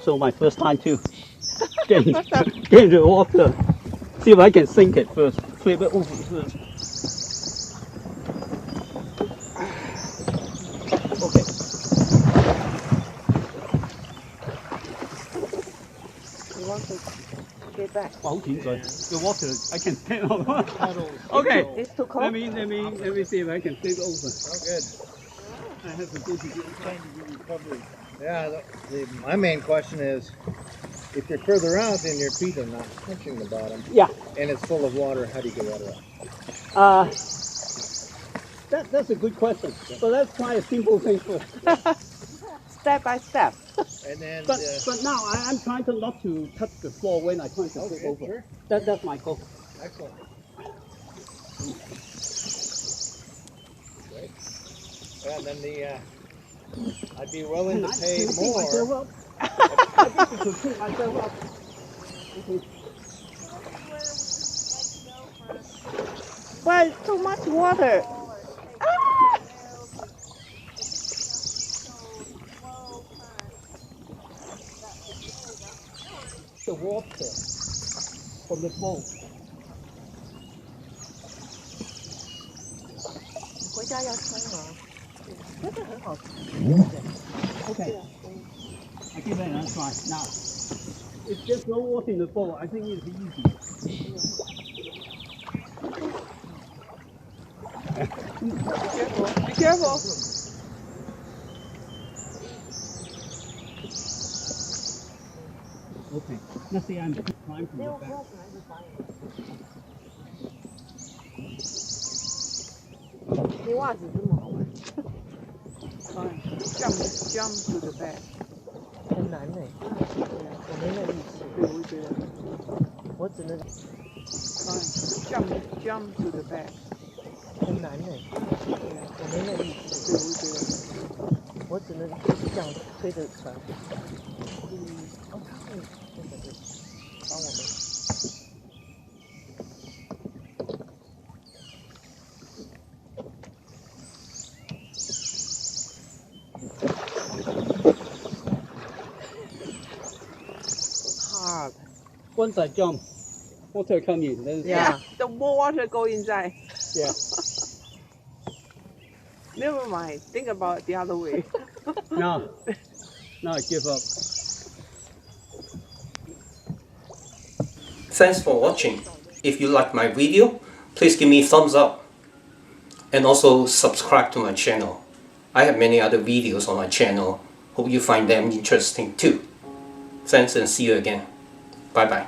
So my first time to get in the water. See if I can sink it first. Flip it over first. Okay. You want to get back? Wow, the water, I can stand on. Okay. It's too cold. Let me see if I can flip over. Oh, good. I have to go to the Trying to do recovery. Yeah, my main question is, if you're further out and your feet are not touching the bottom, Yeah. and it's full of water, how do you get water out? That's a good question. So let's try a simple thing first. Step by step. And then, But now I'm trying to not to touch the floor when I try to flip okay, over. sure. That's my goal. Excellent. Great. And then I'd be willing to pay more. Myself up? I think you could pick myself up. Okay. But it's too much water. Ah! The water from the boat. 回家要冲吗？真的很好吃。Okay. I give it another try now. If there's no water in the bowl, I think it'll be easy. Be careful. Okay. Let's say I'm climbing from the back. 你袜子这么好玩？Jump to the back， 很难呢。我没那力气。对，我觉得，我只能jump to the back， 很难呢。我没那力气。对，我觉得，我只能就是这样推着船。他会那个帮我们。Hard. Once I jump, water come in. Then Yeah, the more water go inside. Yeah. Never mind. Think about it the other way. Now I give up. Thanks for watching. If you like my video, please give me a thumbs up. And also subscribe to my channel. I have many other videos on my channel. Hope you find them interesting too. Thanks and see you again. Bye bye.